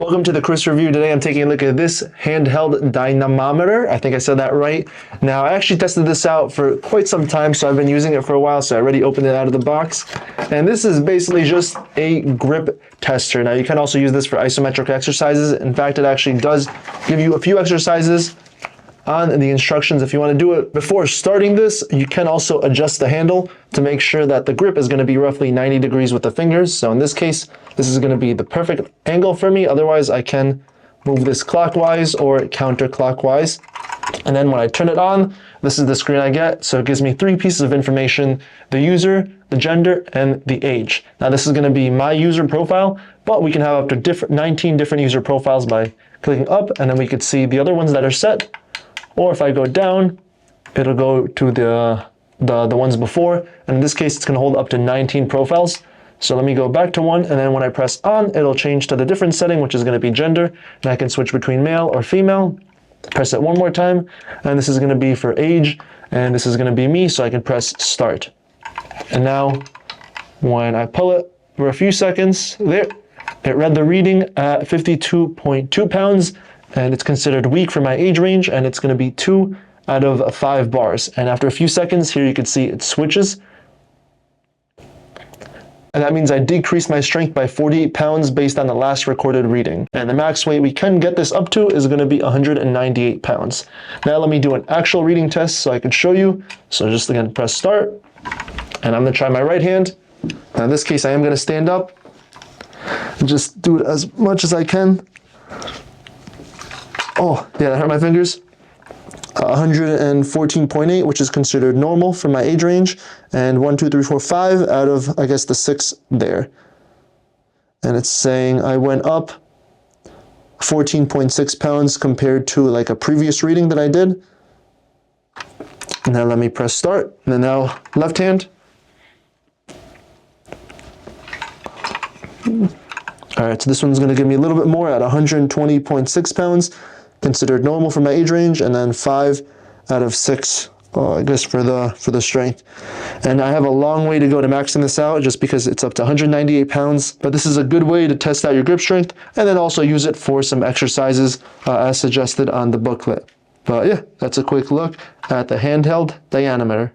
Welcome to the Chris Review. Today I'm taking a look at this handheld dynamometer. I think I said that right. Now I actually tested this out for quite some time, so I've been using it for a while, so I already opened it out of the box. And this is basically just a grip tester. Now you can also use this for isometric exercises. In fact, it actually does give you a few exercises on the instructions. If you want to do it before starting this, you can also adjust the handle to make sure that the grip is going to be roughly 90 degrees with the fingers. So in this case, this is going to be the perfect angle for me. Otherwise, I can move this clockwise or counterclockwise. And then when I turn it on, this is the screen I get. So it gives me 3 pieces of information: the user, the gender, and the age. Now this is going to be my user profile, but we can have up to 19 different user profiles by clicking up, and then we could see the other ones that are set. Or if I go down, it'll go to the ones before. And in this case, it's going to hold up to 19 profiles. So let me go back to one, and then when I press on, it'll change to the different setting, which is going to be gender. And I can switch between male or female. Press it one more time, and this is going to be for age, and this is going to be me, so I can press start. And now, when I pull it for a few seconds, there, it read the reading at 52.2 pounds, and it's considered weak for my age range, and it's going to be 2 out of 5 bars. And after a few seconds, here you can see it switches. And that means I decreased my strength by 48 pounds based on the last recorded reading. And the max weight we can get this up to is going to be 198 pounds. Now let me do an actual reading test so I can show you. So just again, press start. And I'm going to try my right hand. Now in this case, I am going to stand up and just do it as much as I can. Oh, yeah, that hurt my fingers. 114.8, which is considered normal for my age range, and 1, 2, 3, 4, 5 out of, I guess, the 6 there. And it's saying I went up 14.6 pounds compared to like a previous reading that I did. Now let me press start, and then now left hand. All right, so this one's going to give me a little bit more at 120.6 pounds. Considered normal for my age range, and then 5 out of 6, I guess, for the strength. And I have a long way to go to maxing this out just because it's up to 198 pounds, but this is a good way to test out your grip strength and then also use it for some exercises as suggested on the booklet. But yeah, that's a quick look at the handheld dynamometer.